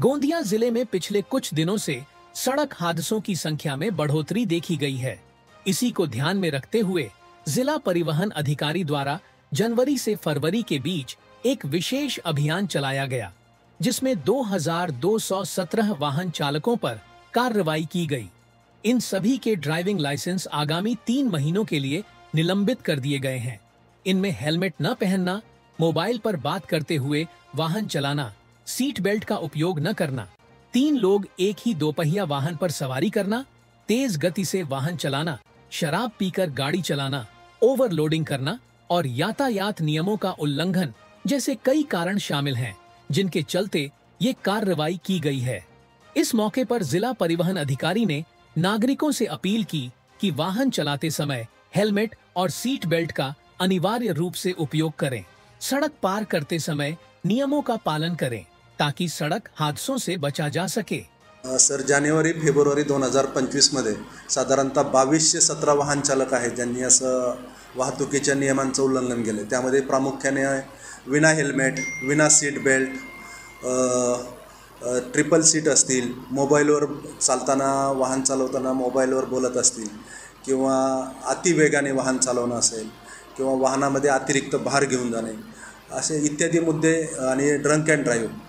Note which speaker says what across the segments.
Speaker 1: गोंदिया जिले में पिछले कुछ दिनों से सड़क हादसों की संख्या में बढ़ोतरी देखी गई है। इसी को ध्यान में रखते हुए जिला परिवहन अधिकारी द्वारा जनवरी से फरवरी के बीच एक विशेष अभियान चलाया गया, जिसमें 2217 वाहन चालकों पर कार्रवाई की गई। इन सभी के ड्राइविंग लाइसेंस आगामी 3 महीनों के लिए निलंबित कर दिए गए हैं। इनमें हेलमेट न पहनना, मोबाइल पर बात करते हुए वाहन चलाना, सीट बेल्ट का उपयोग न करना, 3 लोग एक ही दोपहिया वाहन पर सवारी करना, तेज गति से वाहन चलाना, शराब पीकर गाड़ी चलाना, ओवरलोडिंग करना और यातायात नियमों का उल्लंघन जैसे कई कारण शामिल हैं, जिनके चलते ये कार्रवाई की गई है। इस मौके पर जिला परिवहन अधिकारी ने नागरिकों से अपील की कि वाहन चलाते समय हेलमेट और सीट बेल्ट का अनिवार्य रूप से उपयोग करें। सड़क पार करते समय नियमों का पालन करें ताकि सड़क हादसों से बचा जा सके।
Speaker 2: सर, जानेवारी फेब्रुवारी 2025 मध्ये साधारणतः 2217 वाहन चालक आहेत ज्यांनी असं वाहतुकीच्या नियमांचं उल्लंघन केलं। त्यामध्ये प्रामुख्याने विना हेल्मेट, विना सीट बेल्ट, ट्रिपल सीट असतील, मोबाईलवर चालताना वाहन चालवताना मोबाईलवर बोलत असतील किंवा अतिवेगाने वाहन चालवणं असेल किंवा वाहनामध्ये अतिरिक्त भार घेऊन जाणे असे इत्यादी मुद्दे आणि ड्रंक अँड ड्राईव्ह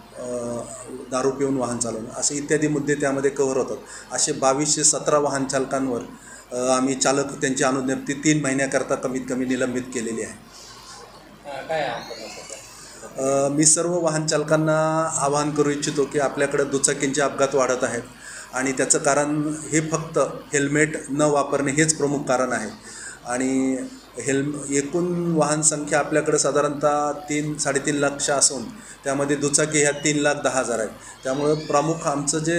Speaker 2: दारू पिऊन वाहन चालवणं असे इत्यादी मुद्दे त्यामध्ये कव्हर होतात। असे 2217 वाहन चालकांवर आम्ही चालक त्यांची अनुज्ञप्ती 3 महिन्याकरता कमीत कमी निलंबित केलेली आहे। मी सर्व वाहन चालकांना आवाहन करू इच्छितो की आपल्याकडे दुचाकींचे अपघात वाढत आहेत आणि त्याचं कारण हे फक्त हेल्मेट न वापरणे हेच प्रमुख कारण आहे। आणि एकूण वाहन संख्या आपल्याकडे साधारणतः 3-3.5 लाख असून त्यामध्ये दुचाकी ह्या 3,10,000 आहेत। त्यामुळे प्रमुख आमचं जे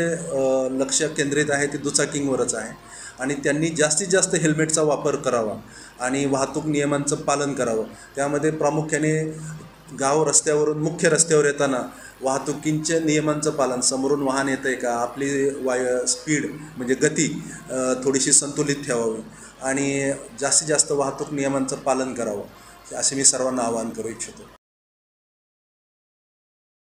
Speaker 2: लक्ष केंद्रित आहे ते दुचाकींवरच आहे आणि त्यांनी जास्तीत जास्त हेल्मेटचा वापर करावा आणि वाहतूक नियमांचं पालन करावं। त्यामध्ये प्रामुख्याने गाव रस्त्यावरून मुख्य रस्त्यावर येताना वाहतुकींच्या नियमांचं पालन, समोरून वाहन येतंय का, आपली स्पीड म्हणजे गती थोडीशी संतुलित ठेवावी आणि जास्तीत जास्त वाहतूक नियमांचं पालन करावं, असे मी सर्वांना आवाहन करू इच्छितो।